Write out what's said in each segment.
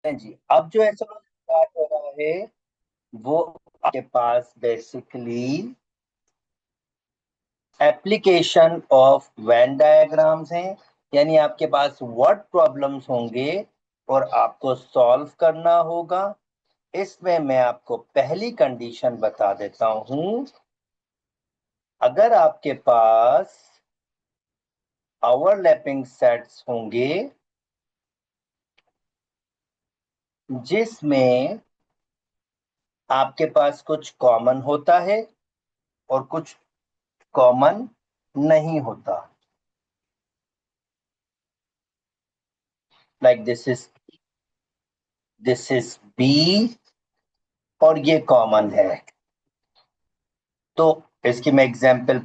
जी, अब जो ऐसा स्टार्ट हो रहा है वो आपके पास basically application of Venn diagrams हैं। यानी आपके पास वर्ड प्रॉब्लम्स होंगे और आपको सॉल्व करना होगा। इसमें मैं आपको पहली कंडीशन बता देता हूं। अगर आपके पास ओवरलैपिंग सेट्स होंगे जिसमें आपके पास कुछ कॉमन होता है और कुछ कॉमन नहीं होता, लाइक दिस इज बी और ये कॉमन है। तो इसकी मैं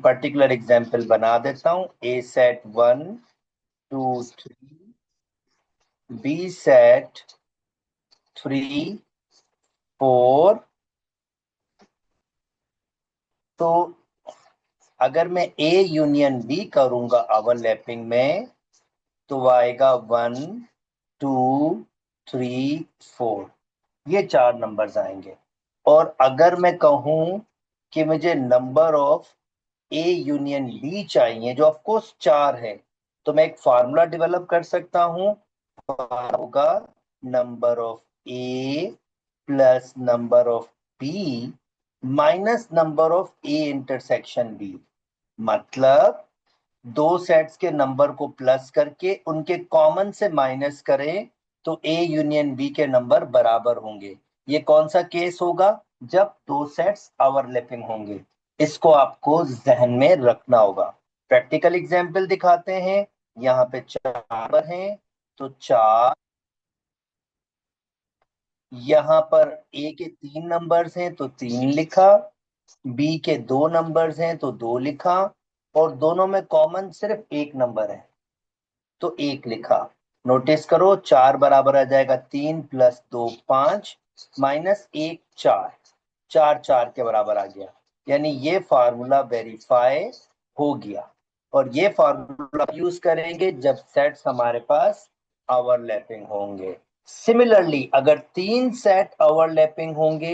पर्टिकुलर एग्जाम्पल बना देता हूं। ए सेट 1 2 3, बी सेट 3 4। तो अगर मैं ए यूनियन बी करूंगा ओवरलैपिंग में तो वो आएगा 1 2 3 4। ये चार नंबर्स आएंगे। और अगर मैं कहूं कि मुझे number of A union B चाहिए जो ऑफ कोर्स चार है, तो मैं एक फार्मूला डेवलप कर सकता हूं। होगा number of A plus number of B minus number of A intersection B. मतलब दो सेट्स के नंबर को प्लस करके उनके कॉमन से माइनस करें तो ए यूनियन बी के नंबर बराबर होंगे। ये कौन सा केस होगा? जब दो सेट्स ओवरलैपिंग होंगे। इसको आपको जहन में रखना होगा। प्रैक्टिकल एग्जाम्पल दिखाते हैं। यहाँ पे चार हैं तो चार, यहाँ पर ए के तीन नंबर्स हैं तो तीन लिखा, बी के दो नंबर्स हैं तो दो लिखा, और दोनों में कॉमन सिर्फ एक नंबर है तो एक लिखा। नोटिस करो, चार बराबर आ जाएगा 3 + 2 5 माइनस एक चार। चार चार के बराबर आ गया। यानी ये फार्मूला वेरीफाई हो गया। और ये फार्मूला यूज करेंगे जब सेट्स हमारे पास ओवरलैपिंग होंगे। सिमिलरली अगर तीन सेट ओवरलैपिंग होंगे,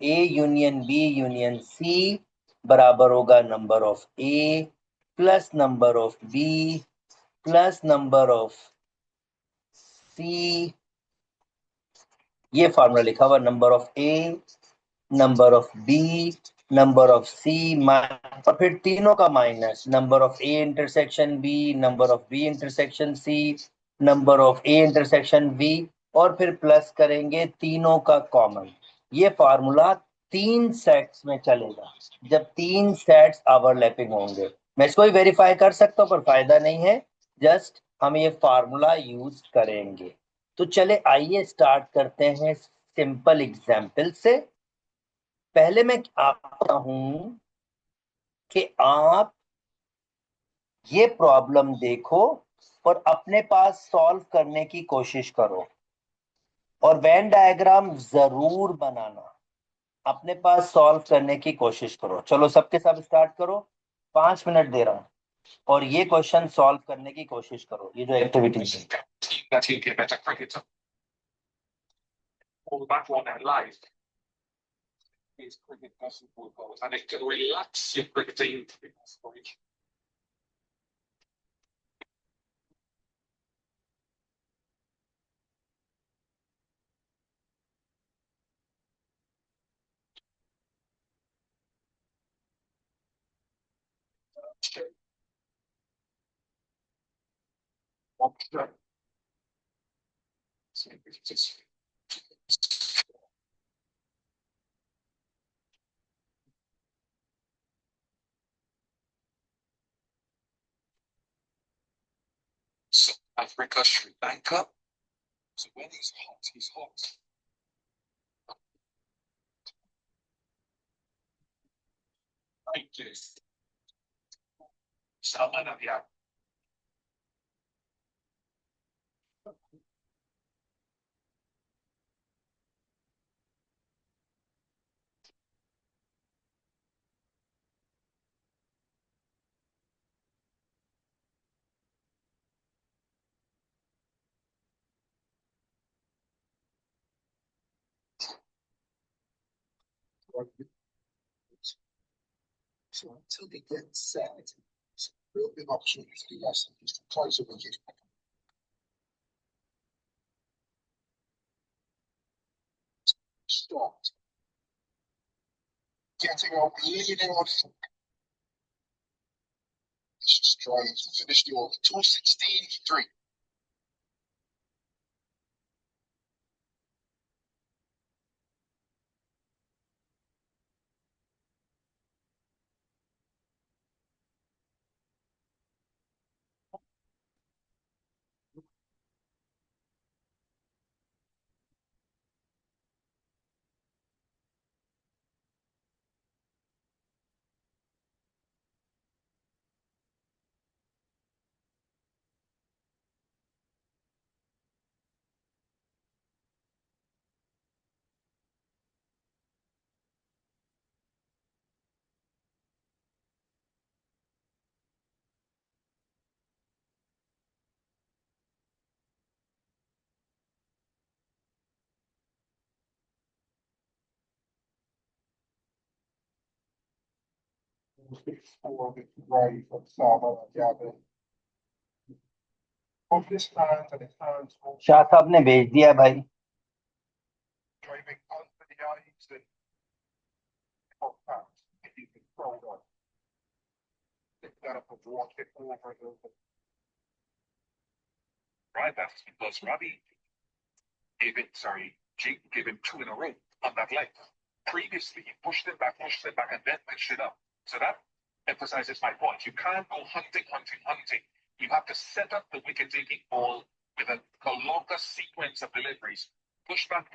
A union B union C बराबर होगा number of A plus number of B plus number of C. ये फार्मूला लिखा हुआ, number of A, number of B, number of C, और फिर तीनों का minus, number of A intersection B, number of B intersection C, number of A intersection B, और फिर plus करेंगे तीनों का कॉमन। ये फार्मूला तीन सेट्स में चलेगा जब तीन सेट्स ओवरलैपिंग होंगे। मैं इसको भी वेरीफाई कर सकता हूँ पर फायदा नहीं है, जस्ट हम ये फार्मूला यूज करेंगे। तो चले आइए स्टार्ट करते हैं सिंपल एग्जाम्पल से। पहले मैं आपका हूं कि आप ये प्रॉब्लम देखो और अपने पास सॉल्व करने की कोशिश करो, और वेन डायग्राम जरूर बनाना। अपने पास सॉल्व करने की कोशिश करो। चलो सबके सब स्टार्ट करो। 5 मिनट दे रहा हूं और ये क्वेश्चन सॉल्व करने की कोशिश करो, ये जो एक्टिविटी है। So until they get set, it's a real big opportunity for the US just to close the wicket. Stopped. Getting on, leading on. It's just trying to finish the over. 216-3. For the right of Saba Jabin. Of this hand and his hands will Shah साहब ने भेज दिया भाई. driving under the eyes and of that, you can throw on. Pick that up and watch it over and over. Right, that's because Ravi Jake gave him two in a row on that leg. Previously, he pushed him back, and then pitched it up. So that emphasizes my point. You can't go hunting. You have to set up the wicket-taking ball with a longer sequence of deliveries. Push back,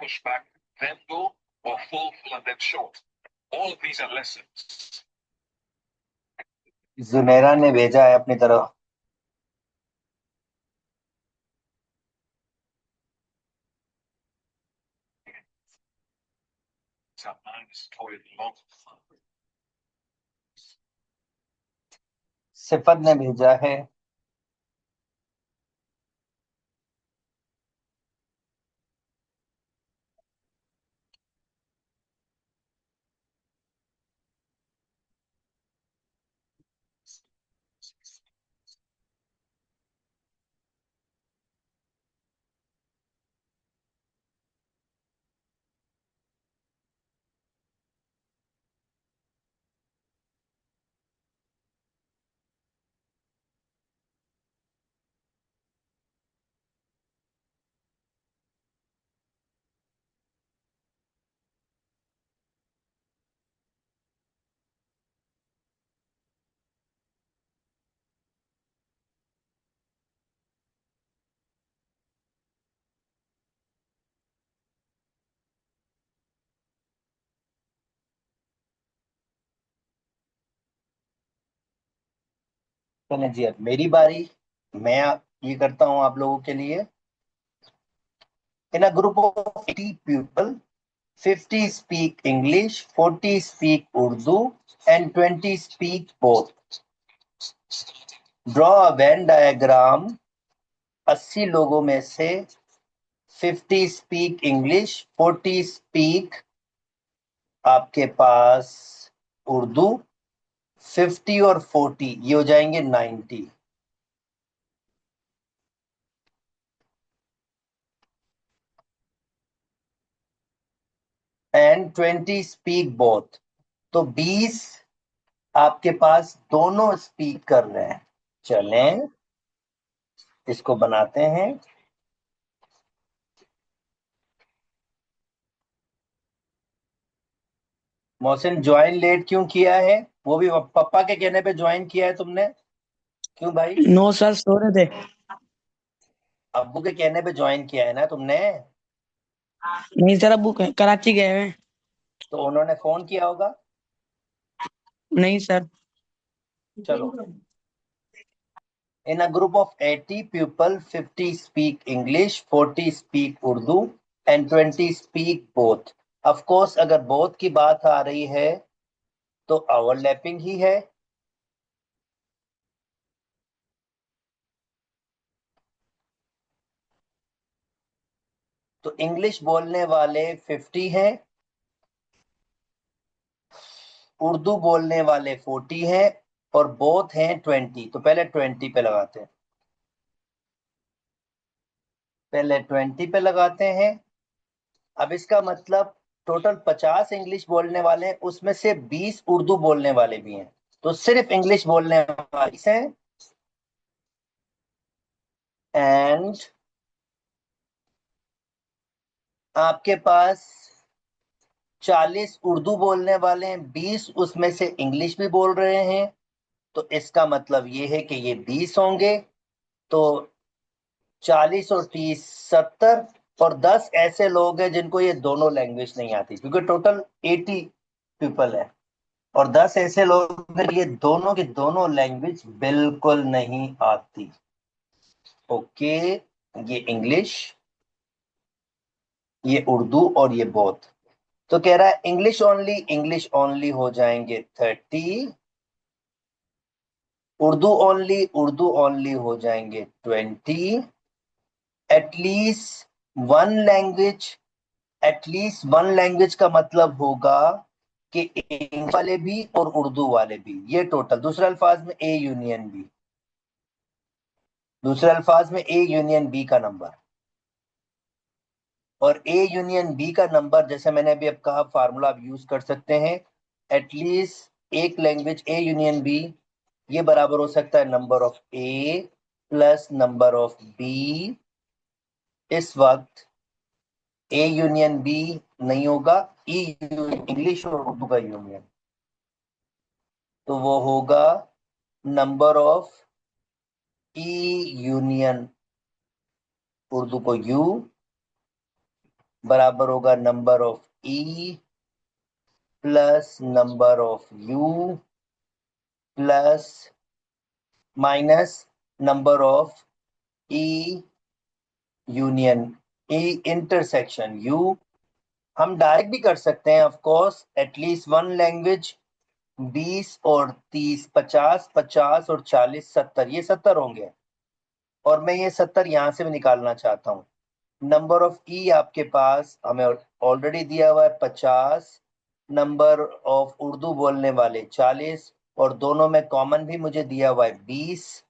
then go, or full, and then short. All of these are lessons. जुनेरा ने भेजा है अपनी तरफ. सिफत ने भेजा है. चलें जी, अब मेरी बारी. मैं ये करता हूं आप लोगों के लिए. In a group of 80 people 50 speak English, 40 speak Urdu, and 20 speak both. Draw a Venn diagram. 80 लोगों में से 50 speak English, 40 speak आपके पास उर्दू, 50 और 40 ये हो जाएंगे 90. And 20 speak both. तो 20 आपके पास दोनों स्पीक कर रहे हैं. चलें इसको बनाते हैं. मोहसिन ज्वाइन लेट क्यों किया है? वो भी पापा के कहने पे ज्वाइन किया है तुमने? क्यों भाई? नो सर, सो रहे थे. अब्बू के कहने पे ज्वाइन किया है ना तुमने? नहीं सर, अब्बू कराची गए हैं. तो उन्होंने फोन किया होगा. नहीं सर. चलो. In a group of 80 people, 50 speak English, 40 speak Urdu, and 20 speak both. Of course, अगर both की बात आ रही है तो ओवरलैपिंग ही है. तो इंग्लिश बोलने वाले 50 हैं उर्दू बोलने वाले 40 हैं और बोथ हैं 20। तो पहले 20 पे लगाते हैं, पहले 20 पे लगाते हैं। अब इसका मतलब टोटल 50 इंग्लिश बोलने वाले हैं, उसमें से 20 उर्दू बोलने वाले भी हैं। तो सिर्फ इंग्लिश बोलने वाले हैं। एंड आपके पास 40 उर्दू बोलने वाले हैं, 20 उसमें से इंग्लिश भी बोल रहे हैं। तो इसका मतलब ये है कि ये 20 होंगे। तो 40 और 30 70, और 10 ऐसे लोग हैं जिनको ये दोनों लैंग्वेज नहीं आती, क्योंकि टोटल 80 पीपल है। और 10 ऐसे लोग हैं ये दोनों की दोनों लैंग्वेज बिल्कुल नहीं आती। ओके, ये इंग्लिश, ये उर्दू और ये बोथ। तो कह रहा है इंग्लिश ओनली हो जाएंगे 30, उर्दू ओनली हो जाएंगे 20, at least one language. At least one language का मतलब होगा कि इंग्लिश वाले भी और उर्दू वाले भी, ये टोटल। दूसरे अल्फाज में ए यूनियन बी, दूसरे अल्फाज में ए यूनियन बी का नंबर। और ए यूनियन बी का नंबर, जैसे मैंने अभी अब कहा, फार्मूला आप यूज कर सकते हैं। एटलीस्ट एक लैंग्वेज ए यूनियन बी, ये बराबर हो सकता है number of A plus number of B. इस वक्त ए यूनियन बी नहीं होगा, ई इंग्लिश और उर्दू का यूनियन। तो वो होगा number of E union Urdu को यू बराबर होगा number of E plus number of you plus minus number of E union, E intersection you. हम डायरेक्ट भी कर सकते हैं, of course. At least one language 20 और 30, 50, 50 और 40, 70, ये 70 होंगे। और मैं ये 70 यहां से भी निकालना चाहता हूँ। नंबर ऑफ ई आपके पास हमें ऑलरेडी दिया हुआ है 50, नंबर ऑफ उर्दू बोलने वाले 40, और दोनों में कॉमन भी मुझे दिया हुआ है 20।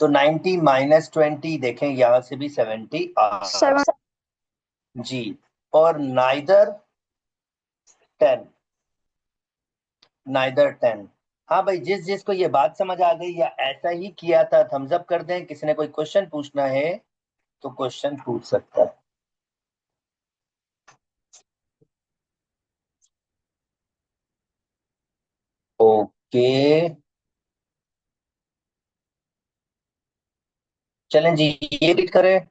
तो 90 माइनस 20, देखें यहां से भी 70 आ जी। और टेन नाइदर 10। हाँ भाई, जिस जिसको ये बात समझ आ गई या ऐसा ही किया था, थम्स अप कर दें। किसी ने कोई क्वेश्चन पूछना है तो क्वेश्चन पूछ सकता है। ओके, चलें जी, ये रीड करें।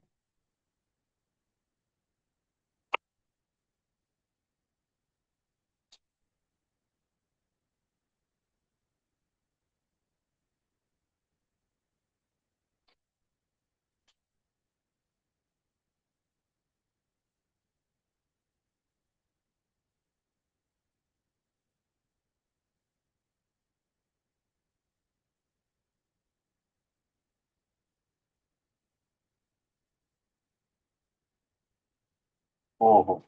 ओहो,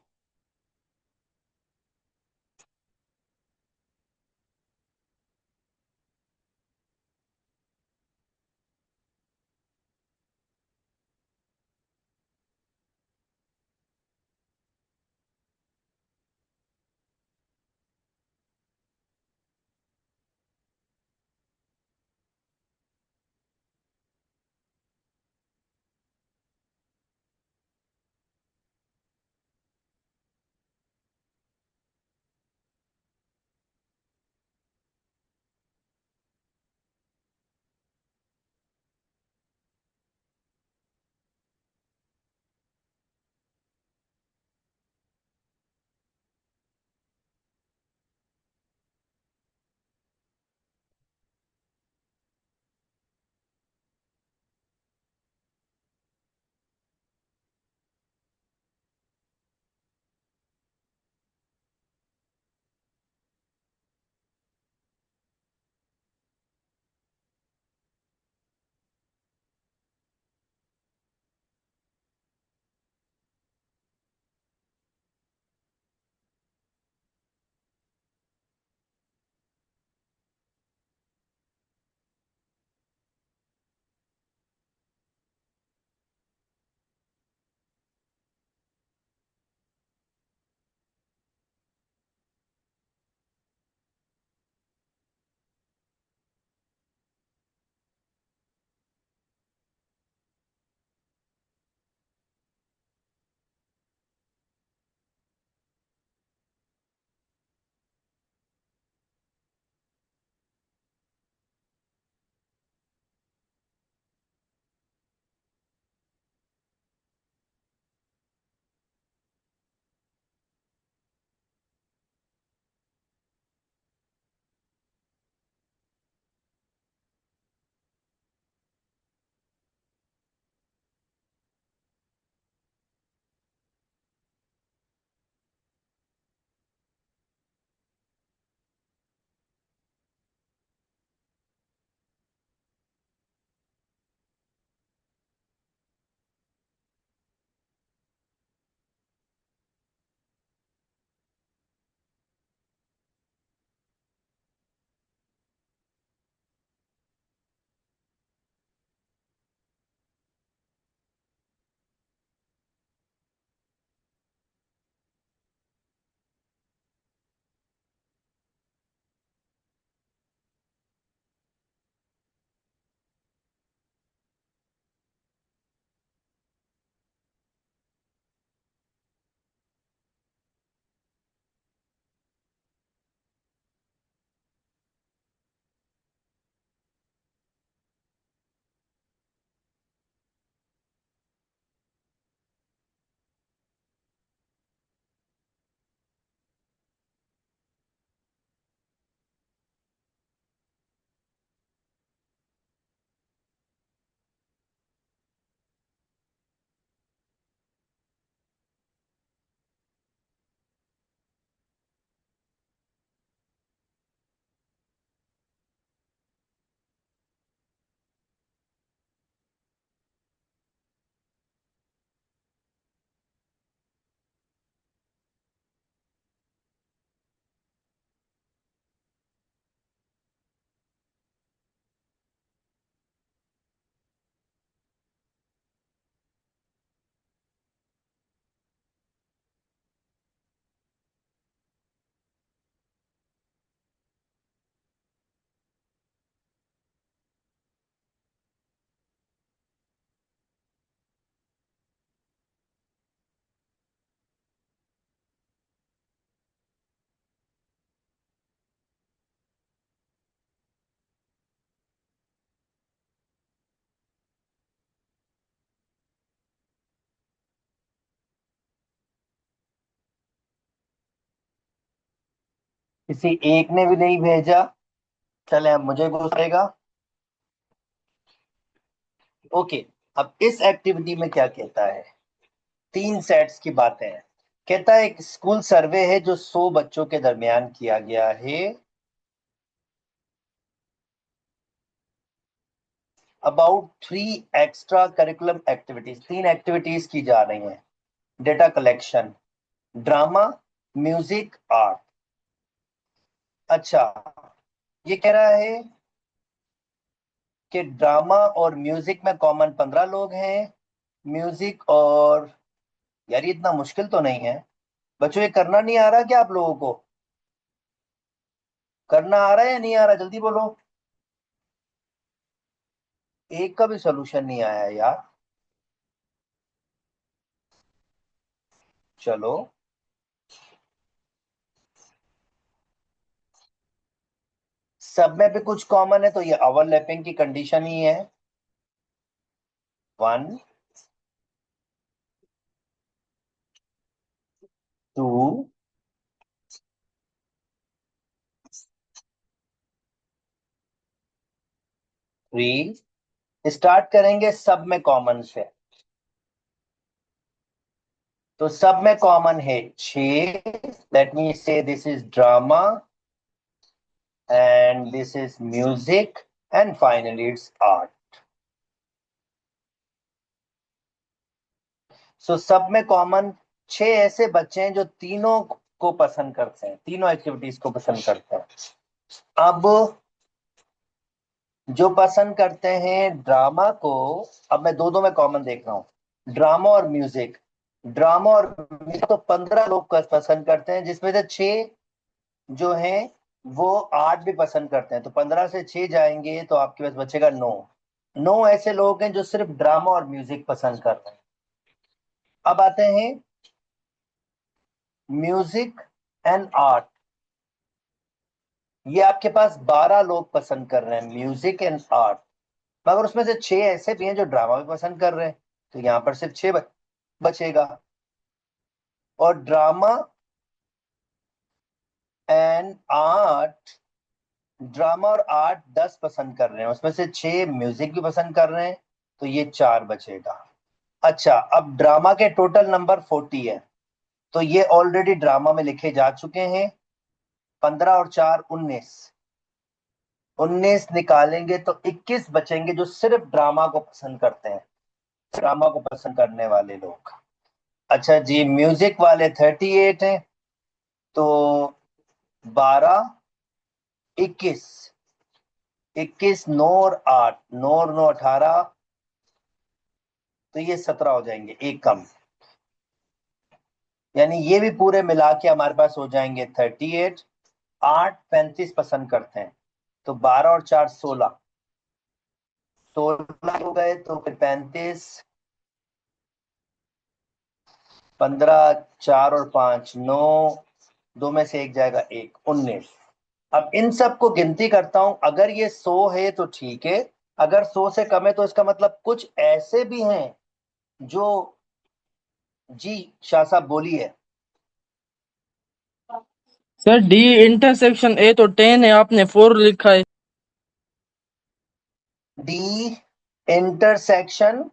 किसी एक ने भी नहीं भेजा। चले अब मुझे गुस्सेगा। ओके, अब इस एक्टिविटी में क्या कहता है, 3 सेट्स की बातें हैं। कहता है एक स्कूल सर्वे है जो 100 बच्चों के दरमियान किया गया है about 3 extra curriculum activities. 3 activities की जा रही हैं। Data collection, drama, music, art. अच्छा, ये कह रहा है कि ड्रामा और म्यूजिक में कॉमन 15 लोग हैं। म्यूजिक और, यार ये इतना मुश्किल तो नहीं है बच्चों, ये करना नहीं आ रहा क्या आप लोगों को? करना आ रहा है या नहीं आ रहा, जल्दी बोलो। एक का भी सोल्यूशन नहीं आया यार। चलो, सब में भी कुछ कॉमन है तो ये ओवरलैपिंग की कंडीशन ही है। 1, 2, 3। स्टार्ट करेंगे सब में कॉमन से। तो सब में कॉमन है 6। Let me say this is drama and this is music and finally it's art. So सब में कॉमन 6 ऐसे बच्चे हैं जो तीनों को पसंद करते हैं, तीनों एक्टिविटीज को पसंद करते हैं। अब जो पसंद करते हैं ड्रामा को, अब मैं दो दो में कॉमन देख रहा हूं, ड्रामा और म्यूजिक। ड्रामा और म्यूजिक तो 15 लोग पसंद करते हैं, जिसमें से 6 जो हैं वो आर्ट भी पसंद करते हैं। तो 15 से 6 जाएंगे तो आपके पास बचेगा 9। 9 ऐसे लोग हैं जो सिर्फ ड्रामा और म्यूजिक पसंद करते हैं। अब आते हैं म्यूजिक एंड आर्ट। ये आपके पास 12 लोग पसंद कर रहे हैं म्यूजिक एंड आर्ट, मगर उसमें से 6 ऐसे भी हैं जो ड्रामा भी पसंद कर रहे हैं। तो यहां पर सिर्फ 6 बचेगा। और ड्रामा एंड आर्ट, ड्रामा और आर्ट 10 पसंद कर रहे हैं, उसमें से 6 म्यूजिक भी पसंद कर रहे हैं, तो ये 4 बचेगा। अच्छा, अब ड्रामा के टोटल नंबर 40 है, तो ये ऑलरेडी ड्रामा में लिखे जा चुके हैं। 15 और 4 19। 19 निकालेंगे तो 21 बचेंगे जो सिर्फ ड्रामा को पसंद करते हैं, ड्रामा को पसंद करने वाले लोग। अच्छा जी, म्यूजिक वाले 38 हैं, तो 12, 21, 21, 9 और 8, 9 और 9 18, तो ये 17 हो जाएंगे, एक कम। यानी ये भी पूरे मिला के हमारे पास हो जाएंगे 38। 8 35 पसंद करते हैं, तो 12 और 4 16, 16 हो गए, तो फिर 35, 15, 4 और 5 9, दो में से एक जाएगा, एक 19। अब इन सब को गिनती करता हूं, अगर ये 100 है तो ठीक है, अगर 100 से कम है तो इसका मतलब कुछ ऐसे भी हैं जो, जी शाह साहब बोलिए। सर डी इंटरसेक्शन ए तो 10 है, आपने 4 लिखा है। D intersection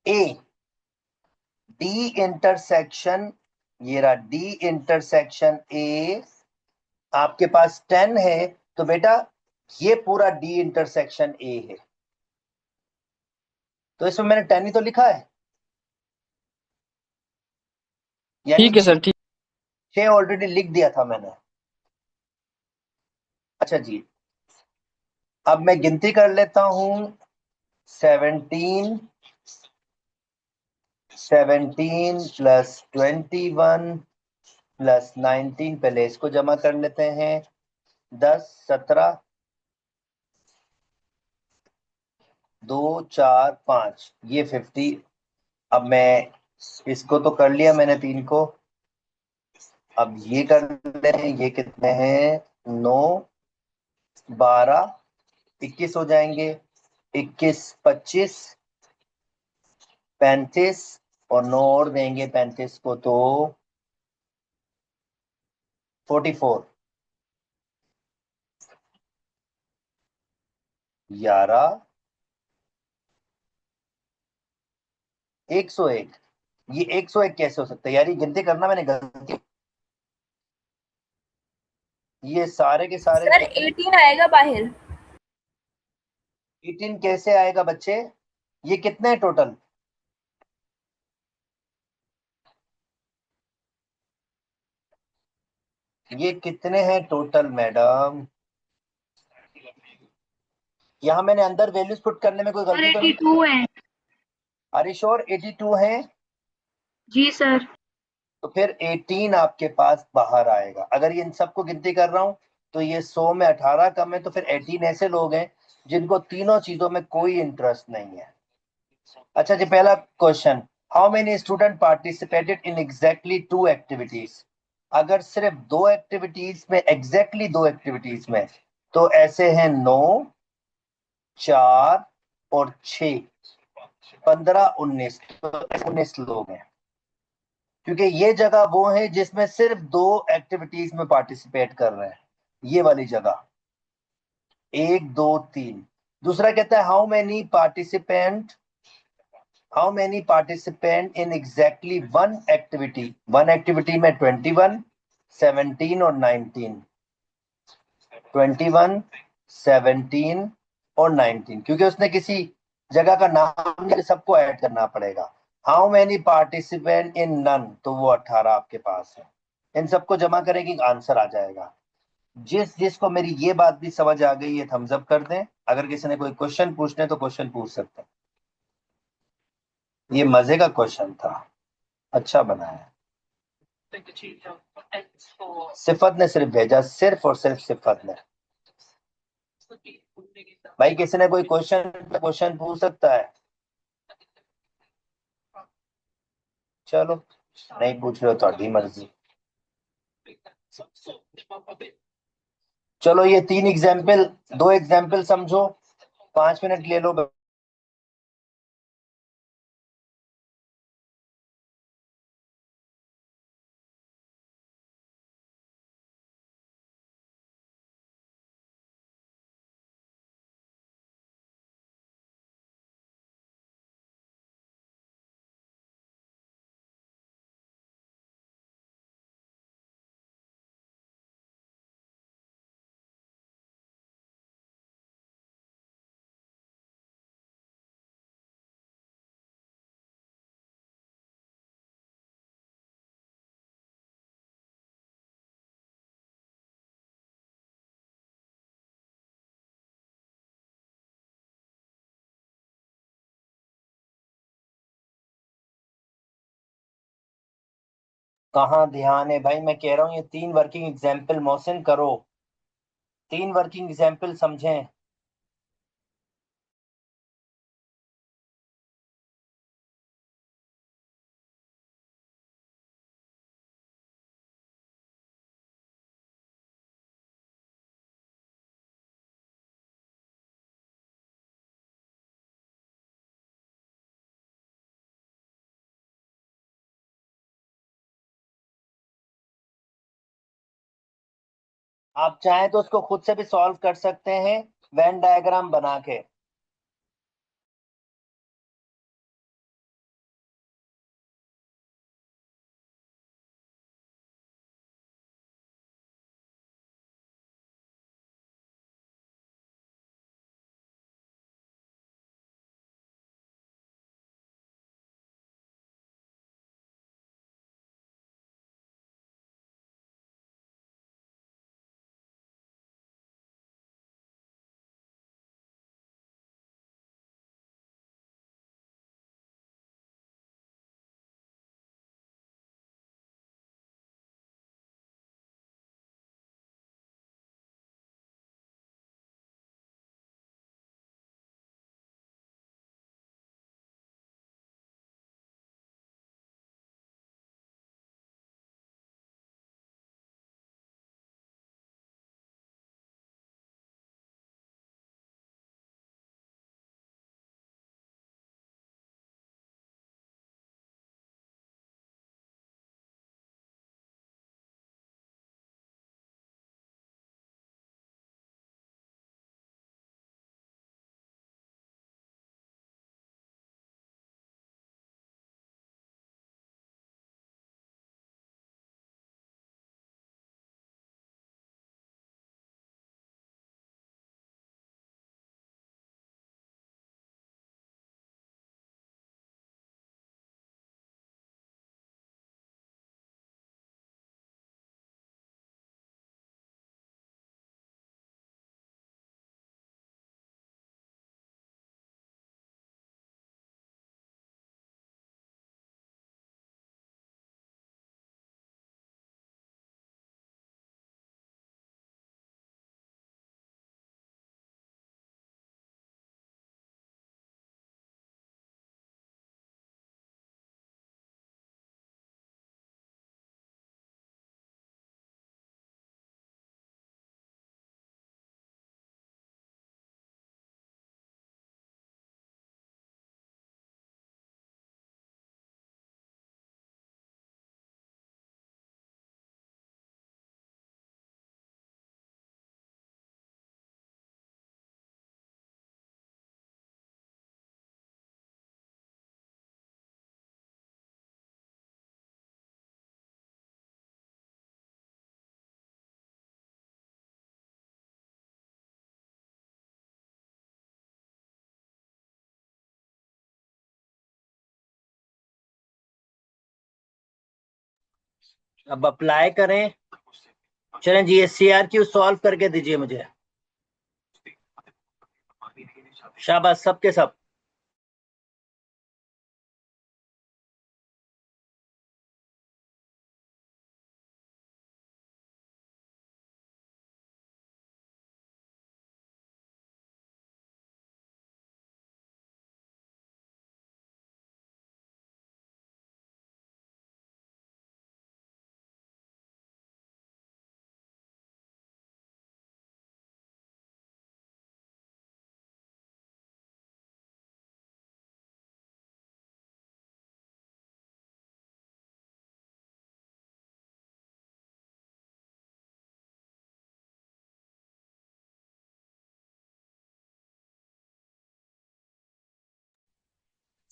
A, D intersection, ये रहा डी इंटरसेक्शन ए, आपके पास 10 है, तो बेटा ये पूरा डी इंटरसेक्शन ए है। तो इसमें मैंने 10 ही तो लिखा है, यानी ठीक है सर, ठीक। 6 ऑलरेडी लिख दिया था मैंने। अच्छा जी, अब मैं गिनती कर लेता हूं। 17, 17 प्लस 21 प्लस 19, पहले इसको जमा कर लेते हैं। 10 17, 2 4 5, ये 50। अब मैं इसको तो कर लिया मैंने 3 को, अब ये कर लेते हैं, ये कितने हैं 9, 12, 21 हो जाएंगे। 21 25, 35, और 9 और देंगे 35 को, तो 44, 11, 101। ये 101 कैसे हो सकता है यार? ये गिनती करना मैंने गलती। ये सारे के सारे सर 18 आएगा बाहर। 18 कैसे आएगा बच्चे? ये कितने हैं टोटल? ये कितने हैं टोटल मैडम? यहाँ मैंने अंदर वैल्यूज पुट करने में कोई सर गलती तो नहीं? 82 है। आर यू श्योर 82 है? जी सर। तो फिर 18 आपके पास बाहर आएगा। अगर ये इन सबको गिनती कर रहा हूं तो ये 100 में 18 कम है, तो फिर 18 ऐसे लोग हैं जिनको तीनों चीजों में कोई इंटरेस्ट नहीं है। अच्छा जी, पहला question, how many student participated in exactly 2 activities? अगर सिर्फ 2 एक्टिविटीज में, एग्जैक्टली 2 एक्टिविटीज में, तो ऐसे हैं 9, 4 और 6, 15, 19, तो 19 लोग हैं। क्योंकि ये जगह वो है जिसमें सिर्फ 2 एक्टिविटीज में पार्टिसिपेट कर रहे हैं, ये वाली जगह, 1, 2, 3। दूसरा कहता है how many participant in exactly 1 activity? 1 activity में 21, 17 और 19, 21, 17 और 19, क्योंकि उसने किसी जगह का नाम नहीं, सबको ऐड करना पड़ेगा। How many participant in none? तो वो 18 आपके पास है। इन सबको जमा करेंगे, आंसर आ जाएगा। जिसको मेरी ये बात भी समझ आ गई है थम्स अप कर दें। अगर किसी ने कोई क्वेश्चन पूछने तो क्वेश्चन पूछ सकते हैं। ये मजे का क्वेश्चन था, अच्छा बनाया। सिफत ने सिर्फ भेजा, सिर्फ और सिर्फ सिफत ने। भाई किसी ने कोई क्वेश्चन पूछ सकता है? चलो, नहीं पूछ रहे हो तो अभी मर्जी। चलो ये 3 एग्जाम्पल, 2 एग्जाम्पल समझो, 5 मिनट ले लो। कहाँ ध्यान है भाई? मैं कह रहा हूँ ये 3 वर्किंग एग्जाम्पल मोहसिन करो, 3 वर्किंग एग्जाम्पल समझें। आप चाहें तो उसको खुद से भी सॉल्व कर सकते हैं, वेन डायग्राम बना के। अब अप्लाई करें। चलें जी, CRQ सॉल्व करके दीजिए मुझे। शाबाश सबके सब।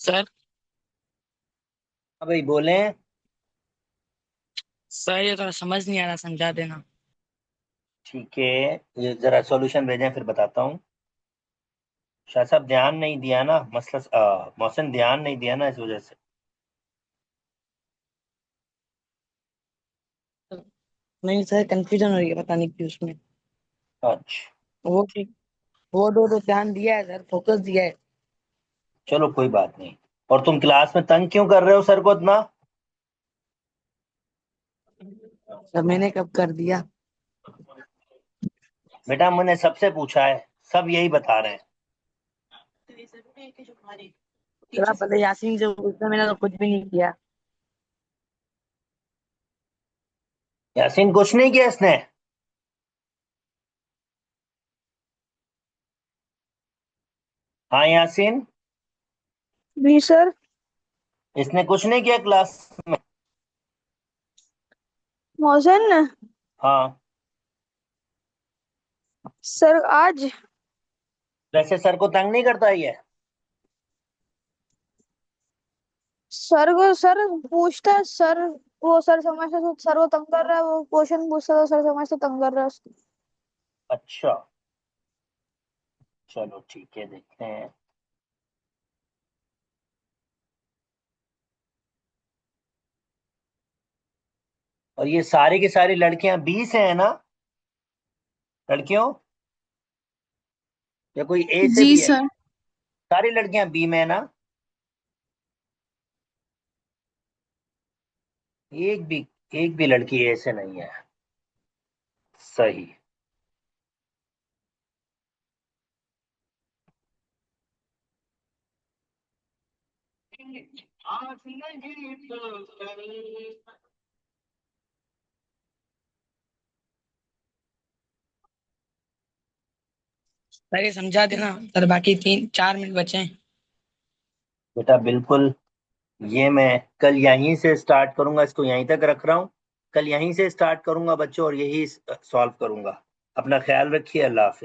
सर अब भाई बोलें। सर ये थोड़ा समझ नहीं आ रहा, समझा देना। ठीक है, ये जरा सॉल्यूशन भेजें फिर बताता हूँ। शाह साहब ध्यान नहीं दिया ना, मसला मोहसिन ध्यान नहीं दिया ना, इस वजह से। नहीं सर, कंफ्यूजन हो रही है, पता नहीं क्यों उसमें। अच्छा, वो वो दो तो ध्यान दिया है सर, फोकस दिया है। चलो कोई बात नहीं। और तुम क्लास में तंग क्यों कर रहे हो सर को इतना? सर मैंने कब कर दिया? बेटा मैंने सबसे पूछा है, सब यही बता रहे हैं। सर आप पहले यासीन से पूछना, मैंने तो कुछ भी नहीं किया। यासीन कुछ नहीं किया इसने। हाँ यासीन, जी सर। इसने कुछ नहीं किया क्लास में। मोहसिन ने हाँ। सर आज वैसे सर को तंग नहीं करता ये? सर को सर पूछता है सर। वो सर समझते तो सर वो तंग कर रहा है, वो क्वेश्चन पूछता है तो सर समझते तंग कर रहा है उसको। अच्छा, चलो ठीक है, देखते हैं। और ये सारी की सारी लड़कियां 20 हैं ना लड़कियों, या कोई ए से जी भी है? सर। सारी लड़कियां बी में है ना? एक भी, एक भी लड़की ए से नहीं है। सही। सर ये समझा देना सर, बाकी 3-4 मिनट बचे हैं। बेटा बिल्कुल, ये मैं कल यहीं से स्टार्ट करूंगा, इसको यहीं तक रख रहा हूँ। कल यहीं से स्टार्ट करूंगा बच्चों, और यही सॉल्व करूंगा। अपना ख्याल रखिए, अल्लाह हाफिज।